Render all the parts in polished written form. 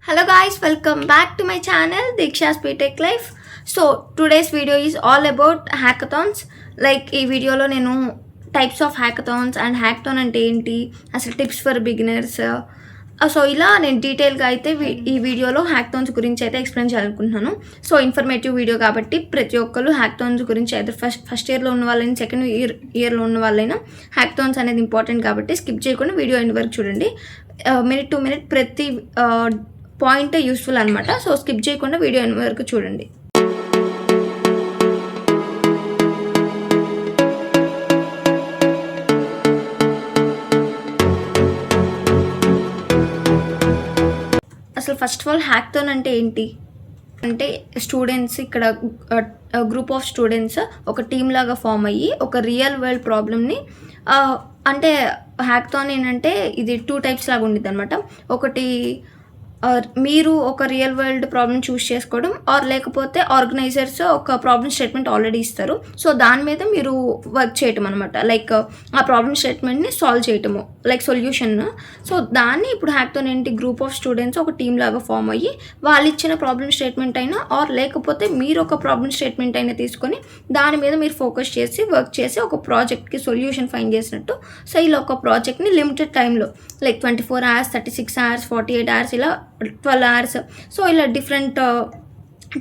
Hello guys, welcome back to my channel Diksha's BTech Life. So today's video is all about hackathons. Like ఈ వీడియోలో నేను types of hackathons and hackathon అంటే ఏంటి, అసలు tips for beginners, so ఇలా నేను డీటెయిల్గా అయితే ఈ వీడియోలో హ్యాకథాన్స్ గురించి అయితే ఎక్స్ప్లెయిన్ చేయాలనుకుంటున్నాను. సో ఇన్ఫర్మేటివ్ వీడియో కాబట్టి ప్రతి ఒక్కరు హ్యాకథాన్స్ గురించి అయితే ఫస్ట్ ఇయర్లో ఉన్న వాళ్ళైనా సెకండ్ ఇయర్లో ఉన్న వాళ్ళైనా హ్యాకథాన్స్ అనేది ఇంపార్టెంట్ కాబట్టి స్కిప్ చేయకుండా వీడియో ఎండ్ వరకు చూడండి. మినిట్ టు మినిట్ ప్రతి పాయింట్ యూస్ఫుల్ అనమాట. సో స్కిప్ చేయకుండా వీడియో ఎండ్ వరకు చూడండి. అసలు ఫస్ట్ ఆఫ్ ఆల్ హ్యాకథాన్ అంటే ఏంటి అంటే, స్టూడెంట్స్ ఇక్కడ గ్రూప్ ఆఫ్ స్టూడెంట్స్ ఒక టీమ్ లాగా ఫామ్ అయ్యి ఒక రియల్ వరల్డ్ ప్రాబ్లమ్ని అంటే హ్యాకథాన్ ఏంటంటే ఇది 2 టైప్స్ లాగా ఉండిద్ది అనమాట. ఒకటి మీరు ఒక రియల్ వరల్డ్ ప్రాబ్లమ్ చూస్ చేసుకోవడం, ఆర్ లేకపోతే ఆర్గనైజర్స్ ఒక ప్రాబ్లమ్ స్టేట్మెంట్ ఆల్రెడీ ఇస్తారు. సో దాని మీద మీరు వర్క్ చేయటం అనమాట. లైక్ ఆ ప్రాబ్లమ్ స్టేట్మెంట్ని సాల్వ్ చేయటము, లైక్ సొల్యూషన్. సో దాన్ని ఇప్పుడు హ్యాకథాన్ ఏంటి, గ్రూప్ ఆఫ్ స్టూడెంట్స్ ఒక టీమ్ లాగా ఫామ్ అయ్యి వాళ్ళు ఇచ్చిన ప్రాబ్లమ్ స్టేట్మెంట్ అయినా ఆర్ లేకపోతే మీరు ఒక ప్రాబ్లమ్ స్టేట్మెంట్ అయినా తీసుకొని దాని మీద మీరు ఫోకస్ చేసి వర్క్ చేసి ఒక ప్రాజెక్ట్కి సొల్యూషన్ ఫైండ్ చేసినట్టు. సో ఇలా ఒక ప్రాజెక్ట్ని లిమిటెడ్ టైంలో లైక్ 24 hours, 36 hours, 48 hours, ఇలా 12 hours, సో ఇలా డిఫరెంట్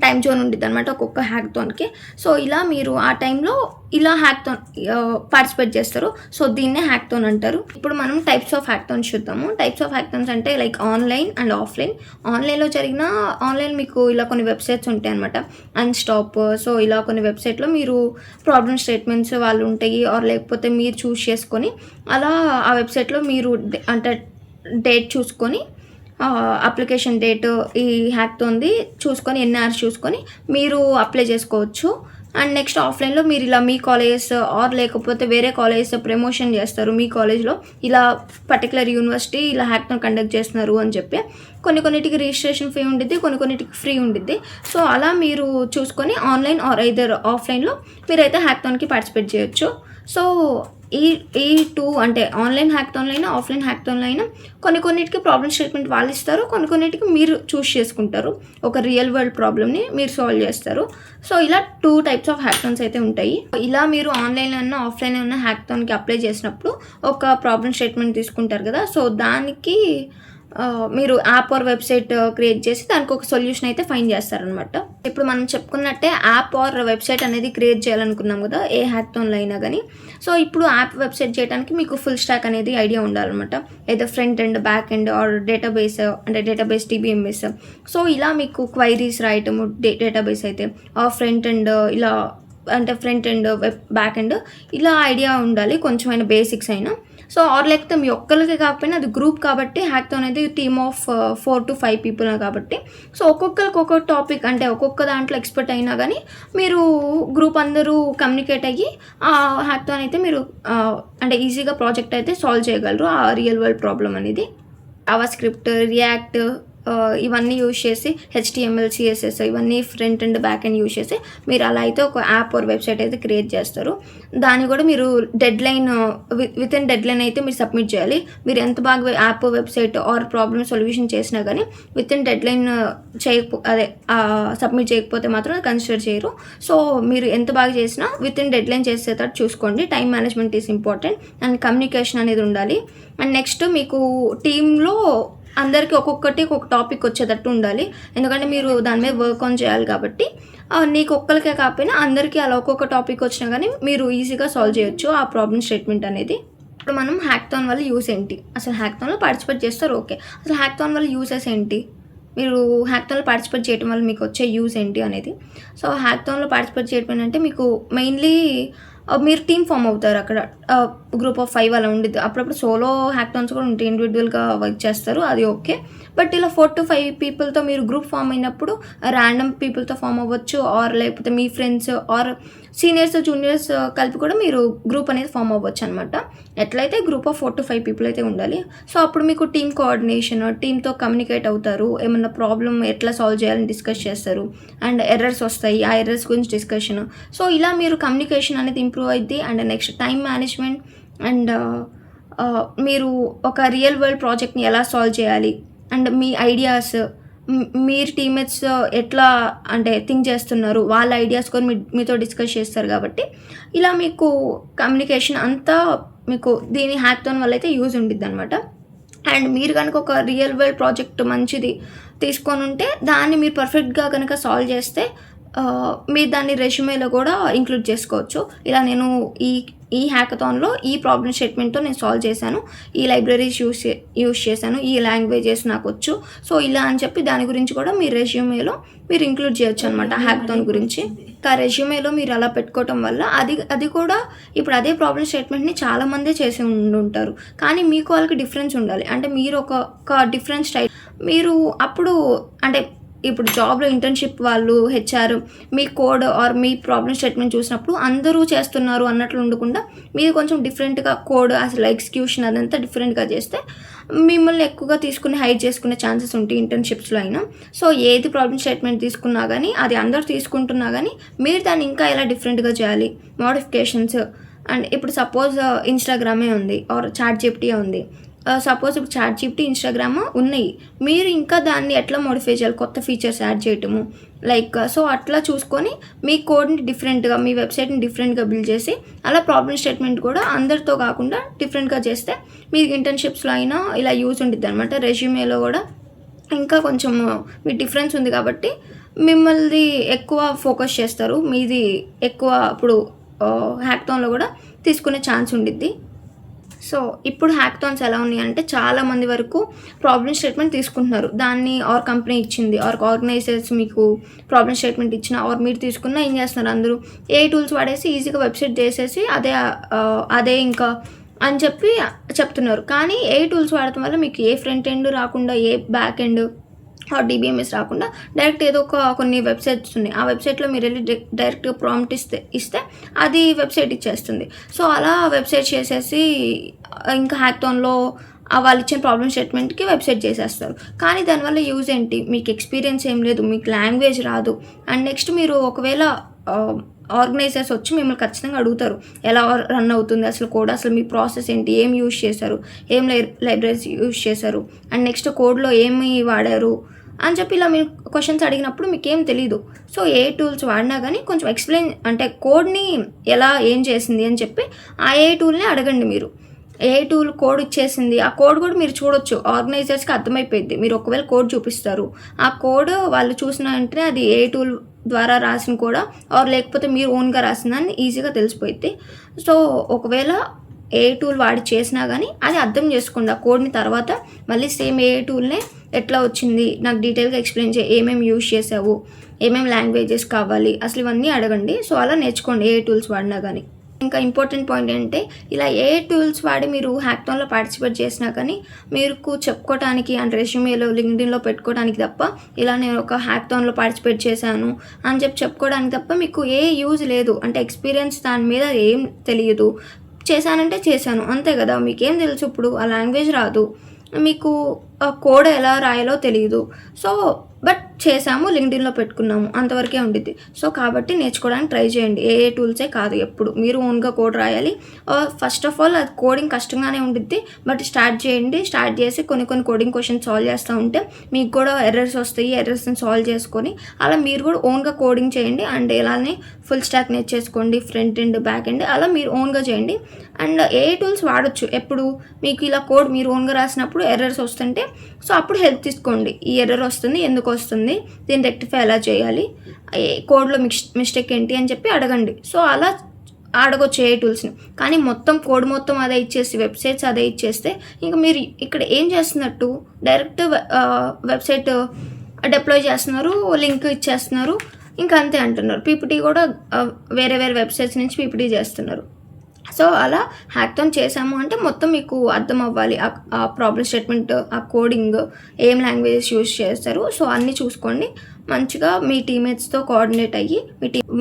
టైం జోన్ ఉంటుంది అనమాట ఒక్కొక్క హ్యాకథాన్కి. సో ఇలా మీరు ఆ టైంలో ఇలా హ్యాకథాన్ పార్టిసిపేట్ చేస్తారు. సో దీన్నే హ్యాకథాన్ అంటారు. ఇప్పుడు మనం టైప్స్ ఆఫ్ హ్యాకథాన్స్ చూద్దాము. టైప్స్ ఆఫ్ హ్యాకథాన్స్ అంటే లైక్ ఆన్లైన్ అండ్ ఆఫ్లైన్. ఆన్లైన్లో జరిగిన ఆన్లైన్ మీకు ఇలా కొన్ని వెబ్సైట్స్ ఉంటాయి అనమాట, అన్స్టాప్. సో ఇలా కొన్ని వెబ్సైట్లో మీరు ప్రాబ్లమ్ స్టేట్మెంట్స్ వాళ్ళు ఉంటాయి, ఆర్ లేకపోతే మీరు చూస్ చేసుకొని అలా ఆ వెబ్సైట్లో మీరు అంటే డేట్ చూసుకొని అప్లికేషన్ డేట్ ఈ హ్యాకథాన్ది చూసుకొని ఎన్ని అవర్స్ చూసుకొని మీరు అప్లై చేసుకోవచ్చు. అండ్ నెక్స్ట్ ఆఫ్లైన్లో మీరు ఇలా మీ కాలేజెస్ ఆర్ లేకపోతే వేరే కాలేజెస్ ప్రమోషన్ చేస్తారు, మీ కాలేజ్లో ఇలా పర్టికులర్ యూనివర్సిటీ ఇలా హ్యాకథాన్ కండక్ట్ చేస్తున్నారు అని చెప్పి. కొన్నిటికి రిజిస్ట్రేషన్ ఫీ ఉండిద్ది, కొన్నిటికి ఫ్రీ ఉండిద్ది. సో అలా మీరు చూసుకొని ఆన్లైన్ ఆర్ ఐదర్ ఆఫ్లైన్లో మీరైతే హ్యాకథాన్కి పార్టిసిపేట్ చేయొచ్చు. సో ఈ 2 అంటే ఆన్లైన్ హ్యాకథాన్లో అయినా ఆఫ్లైన్ హ్యాకథాన్లో అయినా కొన్నిటికి ప్రాబ్లమ్ స్టేట్మెంట్ వాళ్ళు ఇస్తారు, కొన్నిటికి మీరు చూస్ చేసుకుంటారు, ఒక రియల్ వరల్డ్ ప్రాబ్లమ్ని మీరు సాల్వ్ చేస్తారు. సో ఇలా 2 టైప్స్ ఆఫ్ హ్యాకథాన్స్ అయితే ఉంటాయి. ఇలా మీరు ఆన్లైన్లో ఉన్న ఆఫ్లైన్లో ఉన్న హ్యాకథాన్కి అప్లై చేసినప్పుడు ఒక ప్రాబ్లమ్ స్టేట్మెంట్ తీసుకుంటారు కదా. సో దానికి మీరు యాప్ ఆర్ వెబ్సైట్ క్రియేట్ చేసి దానికి ఒక సొల్యూషన్ అయితే ఫైండ్ చేస్తారనమాట. ఇప్పుడు మనం చెప్పుకున్నట్టే యాప్ ఆర్ వెబ్సైట్ అనేది క్రియేట్ చేయాలనుకున్నాం కదా ఏ హ్యాకథాన్లో అయినా కానీ. సో ఇప్పుడు యాప్ వెబ్సైట్ చేయడానికి మీకు ఫుల్ స్టాక్ అనేది ఐడియా ఉండాలన్నమాట. ఏదో front end, back end or database అంటే డేటాబేస్ DBMS. సో ఇలా మీకు క్వైరీస్ రాయటము డేటాబేస్ అయితే ఆర్ ఫ్రంట్ ఎండ్ ఇలా అంటే ఫ్రంట్ ఎండ్ బ్యాక్ ఎండ్ ఇలా ఐడియా ఉండాలి, కొంచెమైనా బేసిక్స్ అయినా. సో ఆర్ లేకపోతే మీ ఒక్కరికి కాకపోయినా అది గ్రూప్ కాబట్టి హ్యాకథాన్ అనేది టీమ్ ఆఫ్ 4 to 5 people కాబట్టి. సో ఒక్కొక్కరికి ఒక్కొక్క టాపిక్ అంటే ఒక్కొక్క దాంట్లో ఎక్స్పర్ట్ అయినా కానీ మీరు గ్రూప్ అందరూ కమ్యూనికేట్ అయ్యి ఆ హ్యాకథాన్ అయితే మీరు అంటే ఈజీగా ప్రాజెక్ట్ అయితే సాల్వ్ చేయగలరు ఆ రియల్ వరల్డ్ ప్రాబ్లం అనేది. జావా స్క్రిప్ట్, రియాక్ట్ ఇవన్నీ యూజ్ చేసి HTML, CSS ఇవన్నీ front and back and use చేసి మీరు అలా అయితే ఒక యాప్ ఆర్ వెబ్సైట్ అయితే క్రియేట్ చేస్తారు. దాన్ని కూడా మీరు డెడ్లైన్ విత్ ఇన్ డెడ్లైన్ అయితే మీరు సబ్మిట్ చేయాలి. మీరు ఎంత బాగా app, website are problem solution చేసినా కానీ విత్ ఇన్ డెడ్లైన్ సబ్మిట్ చేయకపోతే మాత్రం అది కన్సిడర్ చేయరు. సో మీరు ఎంత బాగా చేసినా విత్ ఇన్ డెడ్లైన్ చేసేటట్టు చూసుకోండి. Time management is important and communication అనేది ఉండాలి. అండ్ నెక్స్ట్ మీకు టీంలో అందరికీ ఒక్కొక్క టాపిక్ వచ్చేటట్టు ఉండాలి, ఎందుకంటే మీరు దాని మీద వర్క్ ఆన్ చేయాలి కాబట్టి. నీకు ఒక్కరికే కాకపోయినా అందరికీ అలా ఒక్కొక్క టాపిక్ వచ్చినా కానీ మీరు ఈజీగా సాల్వ్ చేయొచ్చు ఆ ప్రాబ్లమ్ స్టేట్మెంట్ అనేది. ఇప్పుడు మనం హ్యాకథాన్ వల్ల యూస్ ఏంటి, అసలు హ్యాకథాన్లో పార్టిసిపేట్ చేస్తారు ఓకే, అసలు హ్యాకథాన్ వల్ల యూసెస్ ఏంటి, మీరు హ్యాకథాన్లో పార్టిసిపేట్ చేయడం వల్ల మీకు వచ్చే యూస్ ఏంటి అనేది. సో హ్యాకథాన్లో పార్టిసిపేట్ చేయడం అంటే మీకు మెయిన్లీ మీరు టీమ్ ఫామ్ అవుతారు. అక్కడ గ్రూప్ ఆఫ్ 5 అలా ఉండేది. అప్పుడప్పుడు సోలో హ్యాకథాన్స్ కూడా ఉంటాయి, ఇండివిజువల్గా వర్క్ చేస్తారు, అది ఓకే. బట్ ఇలా 4 to 5 peopleతో మీరు గ్రూప్ ఫామ్ అయినప్పుడు ర్యాండమ్ పీపుల్తో ఫామ్ అవ్వచ్చు, ఆర్ లేకపోతే మీ ఫ్రెండ్స్ ఆర్ సీనియర్స్ జూనియర్స్ కలిపి కూడా మీరు గ్రూప్ అనేది ఫామ్ అవ్వచ్చు అనమాట. ఎట్లయితే గ్రూప్ ఆఫ్ 4 to 5 people అయితే ఉండాలి. సో అప్పుడు మీకు టీమ్ కోఆర్డినేషన్, టీమ్తో కమ్యూనికేట్ అవుతారు, ఏమన్నా ప్రాబ్లమ్ ఎట్లా సాల్వ్ చేయాలని డిస్కస్ చేస్తారు, అండ్ ఎర్రర్స్ వస్తాయి, ఆ ఎర్రర్స్ గురించి డిస్కషన్. సో ఇలా మీరు కమ్యూనికేషన్ అనేది ఇంప్రూవ్ అయింది. And next time management and మీరు ఒక రియల్ వరల్డ్ ప్రాజెక్ట్ని ఎలా సాల్వ్ చేయాలి అండ్ మీ ఐడియాస్ మీరు టీమ్మేట్స్ ఎట్లా అంటే థింక్ చేస్తున్నారు, వాళ్ళ ఐడియాస్ కొని మీతో డిస్కస్ చేస్తారు కాబట్టి ఇలా మీకు కమ్యూనికేషన్ అంతా మీకు దీని హ్యాకథాన్ వల్ల అయితే యూజ్ ఉండిద్ది అనమాట. అండ్ మీరు కనుక ఒక రియల్ వరల్డ్ ప్రాజెక్ట్ మంచిది తీసుకొని ఉంటే దాన్ని మీరు పర్ఫెక్ట్గా కనుక సాల్వ్ చేస్తే మీరు దాన్ని రెజ్యూమేలో కూడా ఇంక్లూడ్ చేసుకోవచ్చు. ఇలా నేను ఈ హ్యాకథాన్లో ఈ ప్రాబ్లమ్ స్టేట్మెంట్తో నేను సాల్వ్ చేశాను, ఈ లైబ్రరీస్ యూస్ చేశాను, ఈ లాంగ్వేజెస్ నాకు వచ్చు, సో ఇలా అని చెప్పి దాని గురించి కూడా మీ రెజ్యూమేలో మీరు ఇంక్లూడ్ చేయొచ్చు అనమాట హ్యాకథాన్ గురించి. ఆ రెజ్యూమేలో మీరు అలా పెట్టుకోవటం వల్ల అది కూడా ఇప్పుడు అదే ప్రాబ్లమ్ స్టేట్మెంట్ని చాలామందే చేసి ఉంటారు, కానీ మీకు వాళ్ళకి డిఫరెన్స్ ఉండాలి. అంటే మీరు ఒక డిఫరెంట్ స్టైల్ మీరు అప్పుడు అంటే ఇప్పుడు జాబ్లో ఇంటర్న్షిప్ వాళ్ళు హెచ్ఆర్ మీ కోడ్ ఆర్ మీ ప్రాబ్లమ్ స్టేట్మెంట్ చూసినప్పుడు అందరూ చేస్తున్నారు అన్నట్లు ఉండకుండా మీరు కొంచెం డిఫరెంట్గా కోడ్ అసలు ఎగ్జిక్యూషన్ అదంతా డిఫరెంట్గా చేస్తే మిమ్మల్ని ఎక్కువగా తీసుకుని హైడ్ చేసుకునే ఛాన్సెస్ ఉంటాయి ఇంటర్న్షిప్స్లో అయినా. సో ఏది ప్రాబ్లమ్ స్టేట్మెంట్ తీసుకున్నా కానీ అది అందరూ తీసుకుంటున్నా కానీ మీరు దాన్ని ఇంకా ఎలా డిఫరెంట్గా చేయాలి, మోడిఫికేషన్స్. అండ్ ఇప్పుడు సపోజ్ ఇన్స్టాగ్రామే ఉంది ఆర్ చాట్ జీపీటీ ఉంది, సపోజ్ ఇప్పుడు చాట్ జీపీటీ ఇన్స్టాగ్రామ్ ఉన్నాయి, మీరు ఇంకా దాన్ని ఎట్లా మోడిఫై చేయాలి, కొత్త ఫీచర్స్ యాడ్ చేయటము సో అట్లా చూసుకొని మీ కోడ్ని డిఫరెంట్గా మీ వెబ్సైట్ని డిఫరెంట్గా బిల్డ్ చేసి అలా ప్రాబ్లమ్ స్టేట్మెంట్ కూడా అందరితో కాకుండా డిఫరెంట్గా చేస్తే మీకు ఇంటర్న్షిప్స్లో అయినా ఇలా యూజ్ ఉంటుంది అనమాట. రెజ్యూమేలో కూడా ఇంకా కొంచెం మీ డిఫరెన్స్ ఉంది కాబట్టి మిమ్మల్ని ఎక్కువ ఫోకస్ చేస్తారు, మీది ఎక్కువ ఇప్పుడు హ్యాకథాన్లో కూడా తీసుకునే ఛాన్స్ ఉండిద్ది. సో ఇప్పుడు హ్యాకథాన్స్ ఎలా ఉన్నాయి అంటే చాలామంది వరకు ప్రాబ్లమ్ స్టేట్మెంట్ తీసుకుంటున్నారు, దాన్ని ఆర్ కంపెనీ ఇచ్చింది ఆర్ ఆర్గనైజర్స్ మీకు ప్రాబ్లమ్ స్టేట్మెంట్ ఇచ్చిన ఆర్ మీరు తీసుకున్నా ఏం చేస్తున్నారు, అందరూ ఏ టూల్స్ వాడేసి ఈజీగా వెబ్సైట్ చేసేసి అదే ఇంకా అని చెప్పి చెప్తున్నారు. కానీ ఏ టూల్స్ వాడటం వల్ల మీకు ఏ ఫ్రంట్ ఎండ్ రాకుండా ఏ బ్యాక్ ఎండ్ డిబిఎంఎస్ రాకుండా డైరెక్ట్ ఏదో కొన్ని వెబ్సైట్స్ ఉన్నాయి, ఆ వెబ్సైట్లో మీరు వెళ్ళి డైరెక్ట్గా ప్రాంప్ట్ ఇస్తే అది వెబ్సైట్ ఇచ్చేస్తుంది. సో అలా వెబ్సైట్ చేసేసి ఇంకా హ్యాకథాన్లో వాళ్ళు ఇచ్చిన ప్రాబ్లమ్ స్టేట్మెంట్కి వెబ్సైట్ చేసేస్తారు. కానీ దానివల్ల యూజ్ ఏంటి, మీకు ఎక్స్పీరియన్స్ ఏం లేదు, మీకు లాంగ్వేజ్ రాదు. అండ్ నెక్స్ట్ మీరు ఒకవేళ ఆర్గనైజర్స్ వచ్చి మిమ్మల్ని ఖచ్చితంగా అడుగుతారు ఎలా రన్ అవుతుంది అసలు కోడ్, అసలు మీ ప్రాసెస్ ఏంటి, ఏం యూజ్ చేశారు, ఏం లైబ్రరీస్ యూజ్ చేశారు, అండ్ నెక్స్ట్ కోడ్లో ఏమి వాడారు అని చెప్పి ఇలా మీరు క్వశ్చన్స్ అడిగినప్పుడు మీకు ఏం తెలీదు. సో ఏ టూల్స్ వాడినా కానీ కొంచెం ఎక్స్ప్లెయిన్ అంటే కోడ్ని ఎలా ఏం చేసింది అని చెప్పి ఆ ఏ టూల్ని అడగండి. మీరు ఏ టూల్ కోడ్ ఇచ్చేసింది ఆ కోడ్ కూడా మీరు చూడొచ్చు, ఆర్గనైజర్స్కి అర్థమైపోయింది. మీరు ఒకవేళ కోడ్ చూపిస్తారు, ఆ కోడ్ వాళ్ళు చూసిన వెంటనే అది ఏ టూల్ ద్వారా రాసిన కూడా ఆర్ లేకపోతే మీరు ఓన్గా రాసిందని ఈజీగా తెలిసిపోయింది. సో ఒకవేళ ఏ టూల్ వాడి చేసినా కానీ అది అర్థం చేసుకోండి ఆ కోడ్ని, తర్వాత మళ్ళీ సేమ్ ఏ టూల్నే ఎట్లా వచ్చింది నాకు డీటెయిల్గా ఎక్స్ప్లెయిన్ చేయి, ఏమేమి యూజ్ చేసావు, ఏమేమి లాంగ్వేజెస్ కావాలి, అసలు ఇవన్నీ అడగండి. సో అలా నేర్చుకోండి ఏ టూల్స్ వాడినా కానీ. ఇంకా ఇంపార్టెంట్ పాయింట్ ఏంటంటే ఇలా ఏ టూల్స్ వాడి మీరు హ్యాకథాన్లో పార్టిసిపేట్ చేసినా కానీ మీకు చెప్పుకోవడానికి అండ్ రెజ్యూమేలో లింక్డ్ఇన్లో పెట్టుకోవడానికి తప్ప ఇలా నేను ఒక హ్యాకథాన్లో పార్టిసిపేట్ చేశాను అని చెప్పుకోవడానికి తప్ప మీకు ఏ యూజ్ లేదు. అంటే ఎక్స్పీరియన్స్ దాని మీద ఏం తెలియదు, చేశానంటే చేశాను అంతే కదా, మీకేం తెలుసు, ఇప్పుడు ఆ లాంగ్వేజ్ రాదు, మీకు కోడ్ ఎలా రాయాలో తెలియదు. సో బట్ చేసాము, లింక్డ్ఇన్లో పెట్టుకున్నాము, అంతవరకే ఉండిద్ది. సో కాబట్టి నేర్చుకోవడానికి ట్రై చేయండి. ఏ టూల్సే కాదు, ఎప్పుడు మీరు ఓన్గా కోడ్ రాయాలి. ఫస్ట్ ఆఫ్ ఆల్ అది కోడింగ్ కష్టంగానే ఉండిద్ది, బట్ స్టార్ట్ చేయండి. స్టార్ట్ చేసి కొన్ని కోడింగ్ క్వశ్చన్స్ సాల్వ్ చేస్తూ ఉంటే మీకు కూడా ఎర్రర్స్ వస్తాయి, ఎర్రర్స్ని సాల్వ్ చేసుకొని అలా మీరు కూడా ఓన్గా కోడింగ్ చేయండి. అండ్ ఇలానే ఫుల్ స్టాక్ నేర్చేసుకోండి, ఫ్రంట్ ఎండ్ బ్యాక్ ఎండ్ అలా మీరు ఓన్గా చేయండి. అండ్ ఏ టూల్స్ వాడచ్చు, ఎప్పుడు మీకు ఇలా కోడ్ మీరు ఓన్గా రాసినప్పుడు ఎర్రర్స్ వస్తుంటే సో అప్పుడు హెల్ప్ తీసుకోండి. ఈ ఎర్రర్ వస్తుంది, ఎందుకు వస్తుంది, దీన్ని రెక్టిఫై ఎలా చేయాలి, కోడ్లో మిస్టేక్ ఏంటి అని చెప్పి అడగండి. సో అలా అడగొచ్చు ఏ టూల్స్ని. కానీ మొత్తం కోడ్ మొత్తం అదే ఇచ్చేసి వెబ్సైట్స్ అదే ఇచ్చేస్తే ఇంకా మీరు ఇక్కడ ఏం చేస్తున్నట్టు, డైరెక్ట్ వెబ్సైట్ డిప్లాయ్ చేస్తున్నారు, లింక్ ఇచ్చేస్తున్నారు, ఇంకా అంతే అంటున్నారు. పీపీటీ కూడా వేరే వెబ్సైట్స్ నుంచి పీపీటీ చేస్తున్నారు. సో అలా హ్యాకథాన్ చేసాము అంటే మొత్తం మీకు అర్థం అవ్వాలి, ఆ ప్రాబ్లమ్ స్టేట్మెంట్, ఆ కోడింగ్, ఏం లాంగ్వేజెస్ యూజ్ చేస్తారు. సో అన్నీ చూసుకోండి, మంచిగా మీ టీమ్మేట్స్తో కోఆర్డినేట్ అయ్యి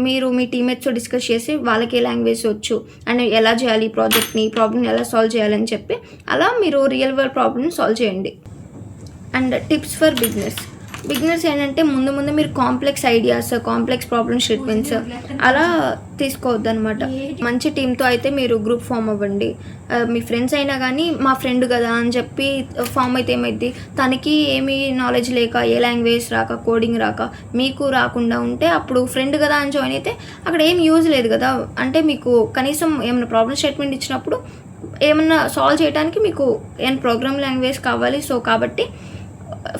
మీరు మీ టీమ్మేట్స్తో డిస్కస్ చేసి వాళ్ళకి ఏ లాంగ్వేజ్ వచ్చు అండ్ ఎలా చేయాలి ఈ ప్రాబ్లమ్ని ఎలా సాల్వ్ చేయాలని చెప్పి అలా మీరు రియల్ వరల్డ్ ప్రాబ్లమ్ని సాల్వ్ చేయండి. And tips for business, beginners ఏంటంటే ముందు మీరు complex ideas, complex problem statements అలా తీసుకోవద్దు అనమాట. మంచి టీంతో అయితే మీరు గ్రూప్ ఫామ్ అవ్వండి. మీ ఫ్రెండ్స్ అయినా కానీ మా ఫ్రెండ్ కదా అని చెప్పి ఫామ్ అయితే ఏమైద్ది, తనకి ఏమీ నాలెడ్జ్ లేక, ఏ లాంగ్వేజ్ రాక, కోడింగ్ రాక, మీకు రాకుండా ఉంటే అప్పుడు ఫ్రెండ్ కదా అని జాయిన్ అయితే అక్కడ ఏం యూజ్ లేదు కదా. అంటే మీకు కనీసం ఏమైనా ప్రాబ్లమ్ స్టేట్మెంట్ ఇచ్చినప్పుడు ఏమన్నా సాల్వ్ చేయడానికి మీకు ఏమైనా ప్రోగ్రామ్ లాంగ్వేజ్ కావాలి. సో కాబట్టి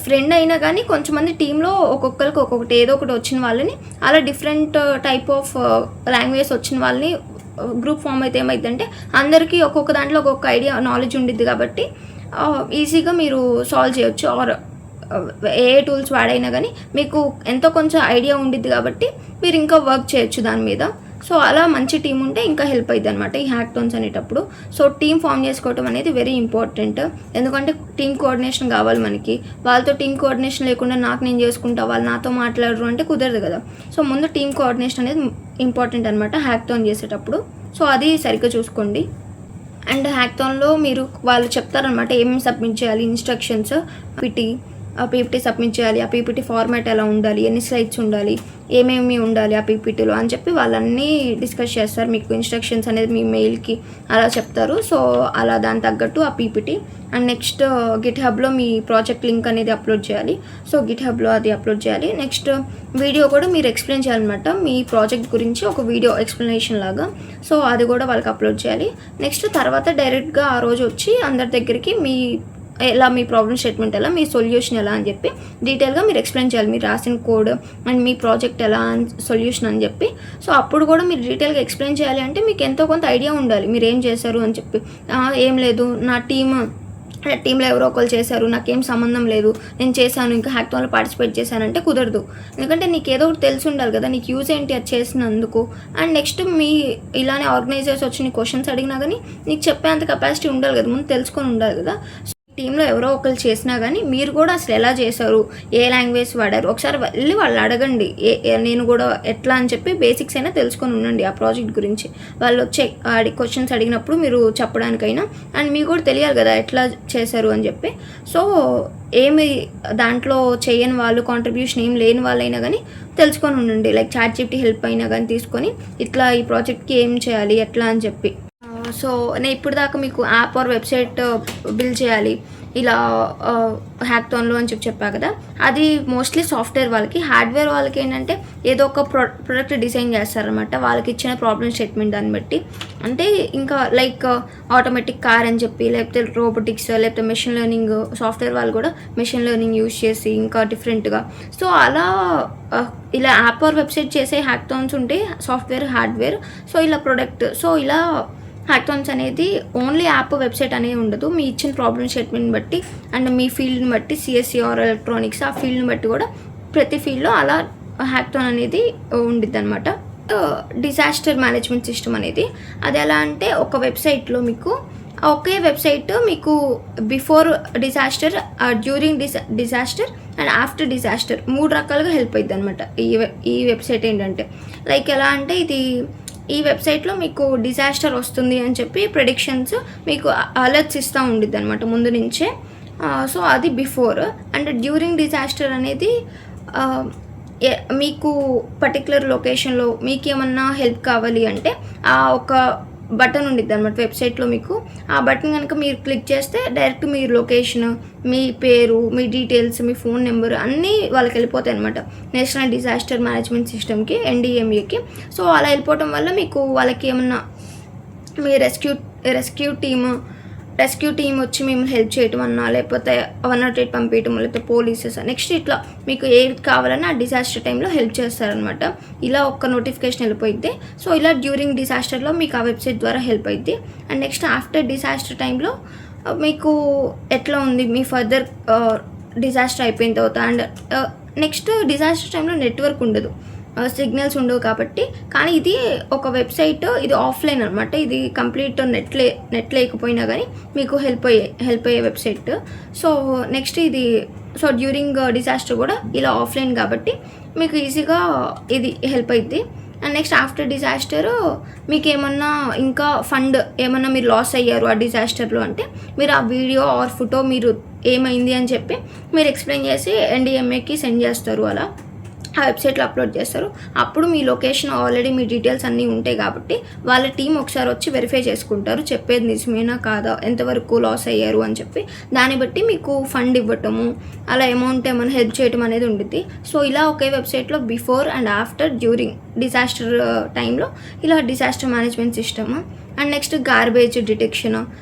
ఫ్రెండ్ అయినా కానీ కొంచెంమంది టీంలో ఒక్కొక్కరికి ఒక్కొక్కటి ఏదో ఒకటి వచ్చిన వాళ్ళని, అలా డిఫరెంట్ టైప్ ఆఫ్ లాంగ్వేజ్ వచ్చిన వాళ్ళని గ్రూప్ ఫామ్ అయితే ఏమైందంటే అందరికీ ఒక్కొక్క దాంట్లో ఒక్కొక్క ఐడియా, నాలెడ్జ్ ఉండిద్ది కాబట్టి ఈజీగా మీరు సాల్వ్ చేయొచ్చు. ఆర్ ఏ టూల్స్ వాడైనా కానీ మీకు ఎంతో కొంచెం ఐడియా ఉండిద్ది కాబట్టి మీరు ఇంకా వర్క్ చేయొచ్చు దాని మీద. సో అలా మంచి టీం ఉంటే ఇంకా హెల్ప్ అవుతుంది అనమాట ఈ హ్యాకథాన్స్ అనేటప్పుడు. సో టీం ఫామ్ చేసుకోవడం అనేది వెరీ ఇంపార్టెంట్. ఎందుకంటే టీం కోఆర్డినేషన్ కావాలి మనకి. వాళ్ళతో టీం కోఆర్డినేషన్ లేకుండా నేను చేసుకుంటా, వాళ్ళు నాతో మాట్లాడరు అంటే కుదరదు కదా. సో ముందు టీం కోఆర్డినేషన్ అనేది ఇంపార్టెంట్ అనమాట హ్యాకథాన్ చేసేటప్పుడు. సో అది సరిగ్గా చూసుకోండి. అండ్ హ్యాకథాన్లో మీరు వాళ్ళు చెప్తారనమాట ఏమేమి సబ్మిట్ చేయాలి, ఇన్స్ట్రక్షన్స్, పీపీటీ సబ్మిట్ చేయాలి, ఆ పీపీటీ ఫార్మాట్ ఎలా ఉండాలి, ఎన్ని స్లైడ్స్ ఉండాలి, ఏమేమి ఉండాలి ఆ పీపీటీలో అని చెప్పి వాళ్ళన్నీ డిస్కస్ చేస్తారు. మీకు ఇన్స్ట్రక్షన్స్ అనేది మీ మెయిల్కి అలా చెప్తారు. సో అలా దాని తగ్గట్టు ఆ పీపీటీ. అండ్ నెక్స్ట్ గిట్ హబ్లో మీ ప్రాజెక్ట్ లింక్ అనేది అప్లోడ్ చేయాలి. సో గిట్ హబ్లో అది అప్లోడ్ చేయాలి. నెక్స్ట్ వీడియో కూడా మీరు ఎక్స్ప్లెయిన్ చేయాలన్నమాట మీ ప్రాజెక్ట్ గురించి, ఒక వీడియో ఎక్స్ప్లెనేషన్ లాగా. సో అది కూడా వాళ్ళకి అప్లోడ్ చేయాలి. నెక్స్ట్ తర్వాత డైరెక్ట్గా ఆ రోజు వచ్చి అందరి దగ్గరికి మీ ప్రాబ్లమ్ స్టేట్మెంట్ ఎలా, మీ సొల్యూషన్ ఎలా అని చెప్పి డీటెయిల్గా మీరు ఎక్స్ప్లెయిన్ చేయాలి. మీరు రాసిన కోడ్ అండ్ మీ ప్రాజెక్ట్ ఎలా సొల్యూషన్ అని చెప్పి. సో అప్పుడు కూడా మీరు డీటెయిల్గా ఎక్స్ప్లెయిన్ చేయాలి. అంటే మీకు ఎంతో కొంత ఐడియా ఉండాలి మీరు ఏం చేశారు అని చెప్పి. ఏం లేదు, నా టీంలో ఎవరో ఒకరు చేశారు, నాకేం సంబంధం లేదు, నేను చేశాను, ఇంకా హ్యాకథాన్లో పార్టిసిపేట్ చేశానంటే కుదరదు. ఎందుకంటే నీకు ఏదో ఒకటి తెలిసి ఉండాలి కదా, నీకు యూజ్ ఏంటి అది చేసినందుకు. అండ్ నెక్స్ట్ ఇలానే ఆర్గనైజర్స్ వచ్చి నీ క్వశ్చన్స్ అడిగినా కానీ నీకు చెప్పేంత కెపాసిటీ ఉండాలి కదా, ముందు తెలుసుకొని ఉండాలి కదా. టీంలో ఎవరో ఒకరు చేసినా కానీ మీరు కూడా అసలు ఎలా చేశారు, ఏ లాంగ్వేజ్ వాడారు, ఒకసారి వెళ్ళి వాళ్ళు అడగండి. నేను కూడా ఎట్లా అని చెప్పి బేసిక్స్ అయినా తెలుసుకొని ఉండండి ఆ ప్రాజెక్ట్ గురించి. వాళ్ళు వచ్చే క్వశ్చన్స్ అడిగినప్పుడు మీరు చెప్పడానికైనా. అండ్ మీకు కూడా తెలియాలి కదా ఎట్లా చేశారు అని చెప్పి. సో ఏమి దాంట్లో చేయని వాళ్ళు, కాంట్రిబ్యూషన్ ఏం లేని వాళ్ళైనా కానీ తెలుసుకొని ఉండండి. లైక్ చాట్‌జీపీటీ హెల్ప్ అయినా కానీ తీసుకొని ఇట్లా ఈ ప్రాజెక్ట్కి ఏం చేయాలి ఎట్లా అని చెప్పి. సో నేను ఇప్పుడు దాకా మీకు యాప్ ఆర్ వెబ్సైట్ బిల్డ్ చేయాలి ఇలా హ్యాకథాన్లో అని చెప్పా కదా, అది మోస్ట్లీ సాఫ్ట్వేర్ వాళ్ళకి. హార్డ్వేర్ వాళ్ళకి ఏంటంటే ఏదో ఒక ప్రొడక్ట్ డిజైన్ చేస్తారనమాట వాళ్ళకి ఇచ్చిన ప్రాబ్లమ్ స్టేట్మెంట్ దాన్ని బట్టి. అంటే ఇంకా లైక్ ఆటోమేటిక్ కార్ అని చెప్పి, లేకపోతే రోబోటిక్స్, లేకపోతే మెషిన్ లెర్నింగ్, సాఫ్ట్వేర్ వాళ్ళు కూడా మెషిన్ లెర్నింగ్ యూజ్ చేసి ఇంకా డిఫరెంట్గా. సో అలా ఇలా యాప్ ఆర్ వెబ్సైట్ చేసే హ్యాకథాన్స్ ఉంటే సాఫ్ట్వేర్, హార్డ్వేర్. సో ఇలా ప్రొడక్ట్. సో ఇలా హ్యాకథాన్స్ అనేది ఓన్లీ యాప్, వెబ్సైట్ అనేది ఉండదు. మీ ఇచ్చిన ప్రాబ్లమ్ స్టేట్మెంట్ని బట్టి అండ్ మీ ఫీల్డ్ని బట్టి, సిఎస్సి ఆర్ ఎలక్ట్రానిక్స్ ఆ ఫీల్డ్ని బట్టి కూడా ప్రతి ఫీల్డ్లో అలా హ్యాకథాన్ అనేది ఉండిద్ది అనమాట. డిజాస్టర్ మేనేజ్మెంట్ సిస్టమ్ అనేది అది ఎలా అంటే ఒక వెబ్సైట్లో మీకు ఒకే వెబ్సైట్ మీకు before disaster, during disaster and after disaster 3 రకాలుగా హెల్ప్ అవుతుంది అనమాట. ఈ వెబ్సైట్ ఏంటంటే లైక్ ఎలా అంటే ఈ వెబ్సైట్లో మీకు డిజాస్టర్ వస్తుంది అని చెప్పి ప్రెడిక్షన్స్ మీకు అలర్ట్స్ ఇస్తూ ఉండిద్ది అనమాట ముందు నుంచే. సో అది బిఫోర్. అండ్ డ్యూరింగ్ డిజాస్టర్ అనేది మీకు పర్టికులర్ లొకేషన్లో మీకు ఏమన్నా హెల్ప్ కావాలి అంటే ఒక బటన్ ఉండిద్ది అనమాట వెబ్సైట్లో. మీకు ఆ బటన్ కనుక మీరు క్లిక్ చేస్తే డైరెక్ట్ మీ లొకేషన్, మీ పేరు, మీ డీటెయిల్స్, మీ ఫోన్ నెంబర్ అన్నీ వాళ్ళకి వెళ్ళిపోతాయి అనమాట నేషనల్ డిజాస్టర్ మేనేజ్మెంట్ సిస్టమ్కి, NDMAకి. సో అలా వెళ్ళిపోవటం వల్ల మీకు వాళ్ళకి ఏమన్నా మీ రెస్క్యూ టీమ్ వచ్చి మిమ్మల్ని హెల్ప్ చేయటం అన్నా, లేకపోతే 108 పంపించడం, లేకపోతే పోలీసెస్, నెక్స్ట్ ఇట్లా మీకు ఏది కావాలన్నా ఆ డిజాస్టర్ టైంలో హెల్ప్ చేస్తారనమాట. ఇలా ఒక్క నోటిఫికేషన్ వెళ్ళిపోయింది. సో ఇలా డ్యూరింగ్ డిజాస్టర్లో మీకు ఆ వెబ్సైట్ ద్వారా హెల్ప్ అయింది. అండ్ నెక్స్ట్ ఆఫ్టర్ డిజాస్టర్ టైంలో మీకు ఎట్లా ఉంది మీ ఫర్దర్ డిజాస్టర్ అయిపోయిన తర్వాత. అండ్ నెక్స్ట్ డిజాస్టర్ టైంలో నెట్వర్క్ ఉండదు, సిగ్నల్స్ ఉండవు కాబట్టి. కానీ ఇది ఒక వెబ్సైట్, ఇది ఆఫ్లైన్ అనమాట. ఇది కంప్లీట్ నెట్ లేకపోయినా కానీ మీకు హెల్ప్ అయ్యే website. So next so during disaster కూడా ఇలా ఆఫ్లైన్ కాబట్టి మీకు ఈజీగా ఇది హెల్ప్ అవుద్ది. అండ్ నెక్స్ట్ ఆఫ్టర్ డిజాస్టర్ మీకు ఏమన్నా ఇంకా ఫండ్ ఏమన్నా మీరు లాస్ అయ్యారు ఆ డిజాస్టర్లో అంటే మీరు ఆ వీడియో ఆర్ ఫోటో మీరు ఏమైంది అని చెప్పి మీరు ఎక్స్ప్లెయిన్ చేసి NDMAకి సెండ్ చేస్తారు. అలా ఆ వెబ్సైట్లో అప్లోడ్ చేస్తారు. అప్పుడు మీ లొకేషన్ ఆల్రెడీ మీ డీటెయిల్స్ అన్నీ ఉంటాయి కాబట్టి వాళ్ళ టీం ఒకసారి వచ్చి వెరిఫై చేసుకుంటారు, చెప్పేది నిజమేనా కాదా, ఎంతవరకు లాస్ అయ్యారు అని చెప్పి. దాన్ని బట్టి మీకు ఫండ్ ఇవ్వటము, అలా అమౌంట్ ఏమైనా హెల్ప్ చేయడం అనేది ఉంటుంది. సో ఇలా ఒకే వెబ్సైట్లో before and after, during disaster టైంలో ఇలా disaster management system and next garbage detection.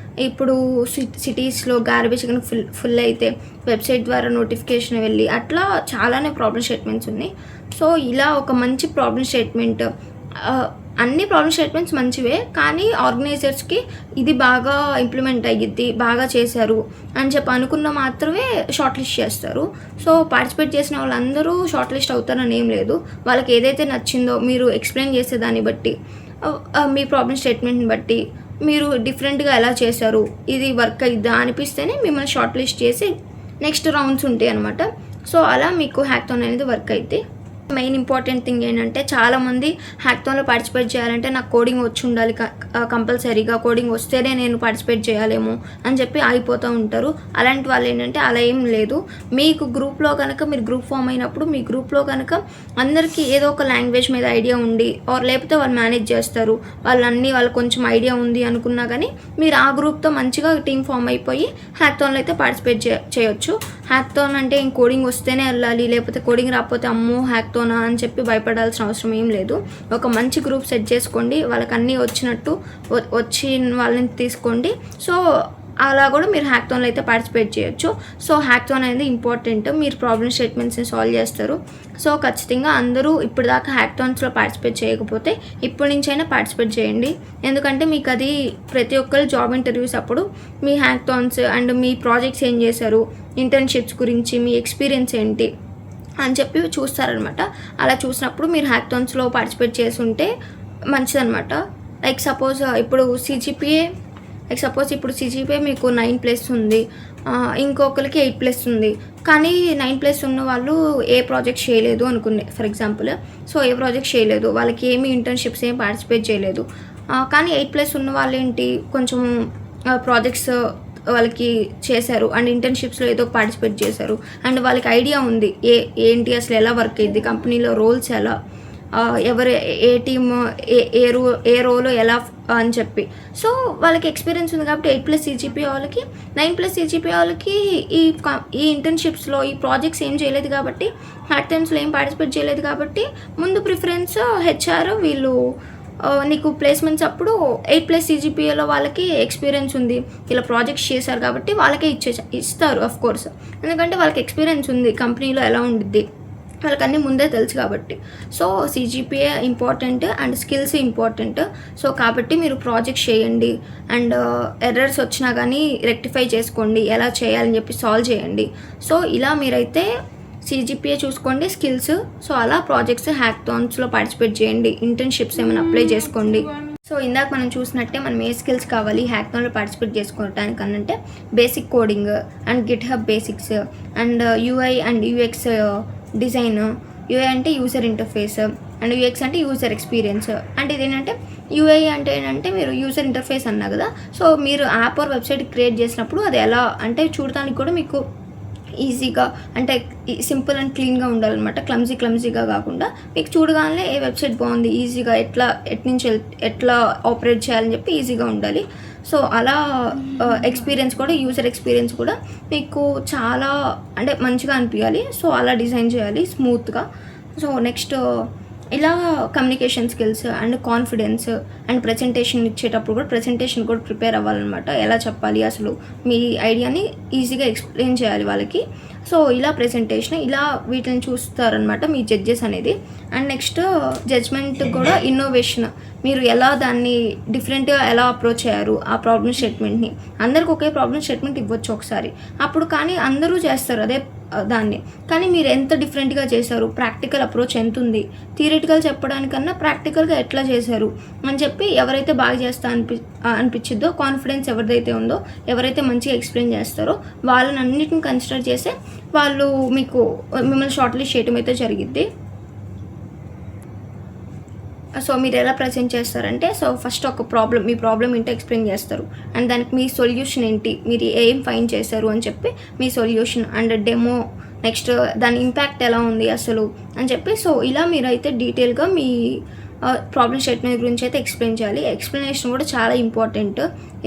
ఇప్పుడు సిటీస్లో గార్బేజ్ కనుక ఫుల్ అయితే వెబ్సైట్ ద్వారా నోటిఫికేషన్ వెళ్ళి అట్లా చాలానే ప్రాబ్లమ్ స్టేట్మెంట్స్ ఉన్నాయి. సో ఇలా ఒక మంచి ప్రాబ్లమ్ స్టేట్మెంట్, అన్ని ప్రాబ్లమ్ స్టేట్మెంట్స్ మంచివే, కానీ ఆర్గనైజర్స్కి ఇది బాగా ఇంప్లిమెంట్ అయ్యిద్ది, బాగా చేశారు అని చెప్పి అనుకున్న మాత్రమే షార్ట్ లిస్ట్ చేస్తారు. సో పార్టిసిపేట్ చేసిన వాళ్ళందరూ షార్ట్ లిస్ట్ అవుతారని ఏం లేదు. వాళ్ళకి ఏదైతే నచ్చిందో మీరు ఎక్స్ప్లెయిన్ చేసేదాన్ని బట్టి, మీ ప్రాబ్లమ్ స్టేట్మెంట్ని బట్టి మీరు డిఫరెంట్గా ఎలా చేశారు, ఇది వర్క్ అయిద్దా అనిపిస్తేనే మిమ్మల్ని షార్ట్ లిస్ట్ చేసి నెక్స్ట్ రౌండ్స్ ఉంటాయి అనమాట. సో అలా మీకు హ్యాకథాన్ అనేది వర్క్ అయితే. మెయిన్ ఇంపార్టెంట్ థింగ్ ఏంటంటే చాలామంది హ్యాకథాన్లో పార్టిసిపేట్ చేయాలంటే నాకు కోడింగ్ వచ్చి ఉండాలి కంపల్సరీగా, కోడింగ్ వస్తేనే నేను పార్టిసిపేట్ చేయాలేమో అని చెప్పి ఆగిపోతూ ఉంటారు. అలాంటి వాళ్ళు ఏంటంటే అలా ఏం లేదు. మీకు గ్రూప్లో కనుక మీరు గ్రూప్ ఫామ్ అయినప్పుడు మీ గ్రూప్లో కనుక అందరికీ ఏదో ఒక లాంగ్వేజ్ మీద ఐడియా ఉండి లేకపోతే వాళ్ళు మేనేజ్ చేస్తారు, వాళ్ళకు కొంచెం ఐడియా ఉంది అనుకున్నా కానీ మీరు ఆ గ్రూప్తో మంచిగా టీమ్ ఫామ్ అయిపోయి హ్యాకథాన్లో అయితే పార్టిసిపేట్ చేయొచ్చు. హ్యాకథాన్ అంటే కోడింగ్ వస్తేనే వెళ్ళాలి, లేకపోతే కోడింగ్ రాకపోతే అమ్మో హ్యాకథానా అని చెప్పి భయపడాల్సిన అవసరం ఏం లేదు. ఒక మంచి గ్రూప్ సెట్ చేసుకోండి, వాళ్ళకి అన్నీ వచ్చినట్టు వచ్చిన వాళ్ళని తీసుకోండి. సో అలా కూడా మీరు హ్యాకథాన్లో అయితే పార్టిసిపేట్ చేయొచ్చు. సో హ్యాకథాన్ అనేది ఇంపార్టెంట్, మీరు ప్రాబ్లమ్ స్టేట్మెంట్స్ని సాల్వ్ చేస్తారు. సో ఖచ్చితంగా అందరూ ఇప్పుడు దాకా హ్యాకథాన్స్లో పార్టిసిపేట్ చేయకపోతే ఇప్పటి నుంచైనా పార్టిసిపేట్ చేయండి. ఎందుకంటే మీకు అది ప్రతి ఒక్కరు జాబ్ ఇంటర్వ్యూస్ అప్పుడు మీ హ్యాకథాన్స్ అండ్ మీ ప్రాజెక్ట్స్ ఏం చేశారు, ఇంటర్న్షిప్స్ గురించి మీ ఎక్స్పీరియన్స్ ఏంటి అని చెప్పి చూస్తారనమాట. అలా చూసినప్పుడు మీరు హ్యాకథాన్స్లో పార్టిసిపేట్ చేసి ఉంటే మంచిదనమాట. లైక్ సపోజ్ ఇప్పుడు సిజిపిఏ మీకు 9+ ఉంది, ఇంకొకరికి 8+ ఉంది. కానీ 9+ ఉన్న వాళ్ళు ఏ ప్రాజెక్ట్ చేయలేదు అనుకునే for example. So A project చేయలేదు, వాళ్ళకి ఏమి ఇంటర్న్షిప్స్ ఏమి పార్టిసిపేట్ చేయలేదు. కానీ 8+ ఉన్న వాళ్ళు ఏంటి కొంచెం ప్రాజెక్ట్స్ వాళ్ళకి చేశారు అండ్ ఇంటర్న్షిప్స్లో ఏదో పార్టిసిపేట్ చేశారు అండ్ వాళ్ళకి ఐడియా ఉంది ఏంటి అసలు ఎలా వర్క్ అయ్యింది, కంపెనీలో రోల్స్ ఎలా, ఎవరు ఏ టీమ్ ఏ రోలో ఎలా అని చెప్పి. సో వాళ్ళకి ఎక్స్పీరియన్స్ ఉంది కాబట్టి 8+ CGPA వాళ్ళకి, 9+ CGPA వాళ్ళకి ఈ ఇంటర్న్షిప్స్లో ఈ ప్రాజెక్ట్స్ ఏం చేయలేదు కాబట్టి, హ్యాకథాన్స్లో ఏం పార్టిసిపేట్ చేయలేదు కాబట్టి ముందు ప్రిఫరెన్స్ HR వీళ్ళు నీకు ప్లేస్మెంట్స్ అప్పుడు 8+ CGPAలో వాళ్ళకి ఎక్స్పీరియన్స్ ఉంది, ఇలా ప్రాజెక్ట్స్ చేశారు కాబట్టి వాళ్ళకే ఇస్తారు ఆఫ్ కోర్స్. ఎందుకంటే వాళ్ళకి ఎక్స్పీరియన్స్ ఉంది, కంపెనీలో ఎలా ఉండిద్ది వాళ్ళకి అన్నీ ముందే తెలుసు కాబట్టి. So CGPA important and skills important. So కాబట్టి మీరు ప్రాజెక్ట్ చేయండి అండ్ ఎర్రర్స్ వచ్చినా కానీ రెక్టిఫై చేసుకోండి, ఎలా చేయాలని చెప్పి సాల్వ్ చేయండి. సో ఇలా మీరైతే CGPA చూసుకోండి, స్కిల్స్. సో అలా ప్రాజెక్ట్స్ హ్యాకథాన్స్లో పార్టిసిపేట్ చేయండి, ఇంటర్న్షిప్స్ ఏమైనా అప్లై చేసుకోండి. సో ఇందాక మనం చూసినట్టే మనం ఏ స్కిల్స్ కావాలి హ్యాకథాన్లో పార్టిసిపేట్ చేసుకోవడానికి అంటే basic coding and GitHub basics and UI and UX design. UI అంటే యూజర్ ఇంటర్ఫేస్ అండ్ UX అంటే యూజర్ ఎక్స్పీరియన్స్. అంటే ఇదేంటంటే UI అంటే ఏంటంటే మీరు యూజర్ ఇంటర్ఫేస్ అన్నా కదా, సో మీరు యాప్ ఆర్ వెబ్సైట్ క్రియేట్ చేసినప్పుడు అది ఎలా అంటే చూడటానికి కూడా మీకు ఈజీగా అంటే సింపుల్ అండ్ క్లీన్గా ఉండాలన్నమాట, క్లమ్జీగా కాకుండా మీకు చూడగానే ఏ వెబ్సైట్ బాగుంది, ఈజీగా ఎట్లా ఆపరేట్ చేయాలని చెప్పి ఈజీగా ఉండాలి. సో అలా ఎక్స్పీరియన్స్ కూడా యూజర్ ఎక్స్పీరియన్స్ కూడా మీకు చాలా అంటే మంచిగా అనిపించాలి. సో అలా డిజైన్ చేయాలి స్మూత్గా. సో నెక్స్ట్ ఇలా communication skills and confidence and presentation ఇచ్చేటప్పుడు కూడా ప్రెజెంటేషన్ కూడా ప్రిపేర్ అవ్వాలన్నమాట. ఎలా చెప్పాలి అసలు మీ ఐడియాని ఈజీగా ఎక్స్ప్లెయిన్ చేయాలి వాళ్ళకి. సో ఇలా ప్రెజెంటేషన్ ఇలా వీటిని చూస్తారనమాట మీ జడ్జెస్ అనేది. అండ్ నెక్స్ట్ జడ్జ్మెంట్ కూడా ఇన్నోవేషన్, మీరు ఎలా దాన్ని డిఫరెంట్గా ఎలా అప్రోచ్ అయ్యారు ఆ ప్రాబ్లమ్ స్టేట్మెంట్ని. అందరికి ఒకే ప్రాబ్లమ్ స్టేట్మెంట్ ఇవ్వచ్చు ఒకసారి అప్పుడు, కానీ అందరూ చేస్తారు అదే దాన్ని, కానీ మీరు ఎంత డిఫరెంట్గా చేశారు, ప్రాక్టికల్ అప్రోచ్ ఎంత ఉంది, థియరిటికల్ చెప్పడానికన్నా ప్రాక్టికల్గా ఎట్లా చేశారు అని చెప్పి ఎవరైతే బాగా చేస్తా అనిపించిద్దో, కాన్ఫిడెన్స్ ఎవరిదైతే ఉందో, ఎవరైతే మంచిగా ఎక్స్ప్లెయిన్ చేస్తారో వాళ్ళని అన్నిటిని కన్సిడర్ చేసి వాళ్ళు మిమ్మల్ని షార్ట్ లిస్ట్ చేయడం అయితే జరిగిద్ది. సో మీరు ఎలా ప్రజెంట్ చేస్తారంటే, సో ఫస్ట్ ఒక మీ ప్రాబ్లం ఏంటో ఎక్స్ప్లెయిన్ చేస్తారు అండ్ దానికి మీ సొల్యూషన్ ఏంటి, మీరు ఏం ఫైండ్ చేశారు అని చెప్పి మీ సొల్యూషన్ అండ్ డెమో, నెక్స్ట్ దాని ఇంపాక్ట్ ఎలా ఉంది అసలు అని చెప్పి, సో ఇలా మీరైతే డీటెయిల్గా మీ ప్రాబ్లమ్ స్టేట్మెంట్ గురించి అయితే ఎక్స్ప్లెయిన్ చేయాలి. ఎక్స్ప్లెనేషన్ కూడా చాలా ఇంపార్టెంట్.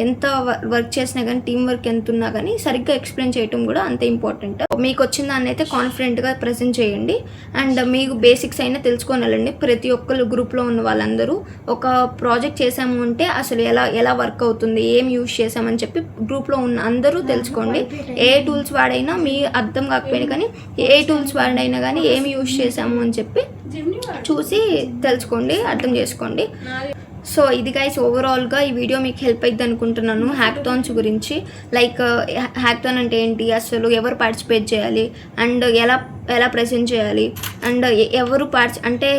ఎంత వర్క్ చేసినా కానీ, టీం వర్క్ ఎంత ఉన్నా కానీ సరిగ్గా ఎక్స్ప్లెయిన్ చేయడం కూడా అంతే ఇంపార్టెంట్. మీకు వచ్చిన దాన్ని అయితే కాన్ఫిడెంట్గా ప్రజెంట్ చేయండి అండ్ మీకు బేసిక్స్ అయినా తెలుసుకోవాలండి. ప్రతి ఒక్కరు గ్రూప్లో ఉన్న వాళ్ళందరూ ఒక ప్రాజెక్ట్ చేసాము అంటే అసలు ఎలా వర్క్ అవుతుంది, ఏం యూజ్ చేసామని చెప్పి గ్రూప్లో ఉన్న అందరూ తెలుసుకోండి. ఏ టూల్స్ వాడైనా మీ అర్థం కాకపోయినా కానీ, ఏ టూల్స్ వాడైనా కానీ ఏం యూజ్ చేసాము అని చెప్పి చూసి తెలుసుకోండి, అర్థం చేసుకోండి. సో ఇది గైస్, ఓవరాల్గా ఈ వీడియో మీకు హెల్ప్ అవుతుంది అనుకుంటున్నాను హ్యాకథాన్స్ గురించి. లైక్ హ్యాకథాన్ అంటే ఏంటి, అసలు ఎవరు పార్టిసిపేట్ చేయాలి అండ్ ఎలా ప్రజెంట్ చేయాలి అండ్ ఎవరు అంటే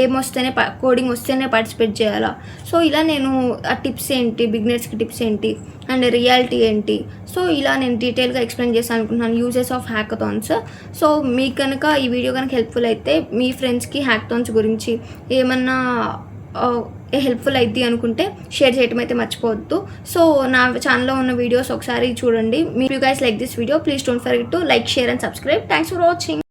ఏమొస్తేనే కోడింగ్ వస్తేనే పార్టిసిపేట్ చేయాలా. సో ఇలా నేను ఆ టిప్స్ ఏంటి, బిగినర్స్కి టిప్స్ ఏంటి అండ్ రియాలిటీ ఏంటి, సో ఇలా నేను డీటెయిల్గా ఎక్స్ప్లెయిన్ చేస్తాను అనుకుంటున్నాను యూజెస్ ఆఫ్ హ్యాకథాన్స్. సో మీకు కనుక ఈ వీడియో కనుక హెల్ప్ఫుల్ అయితే మీ ఫ్రెండ్స్కి హ్యాకథాన్స్ గురించి ఏమన్నా హెల్ప్ఫుల్ అవుద్ది అనుకుంటే షేర్ చేయడం అయితే మర్చిపోవద్దు. సో నా ఛానల్లో ఉన్న వీడియోస్ ఒకసారి చూడండి. మీరు guys like this video, please don't forget to like, share and subscribe. Thanks for watching.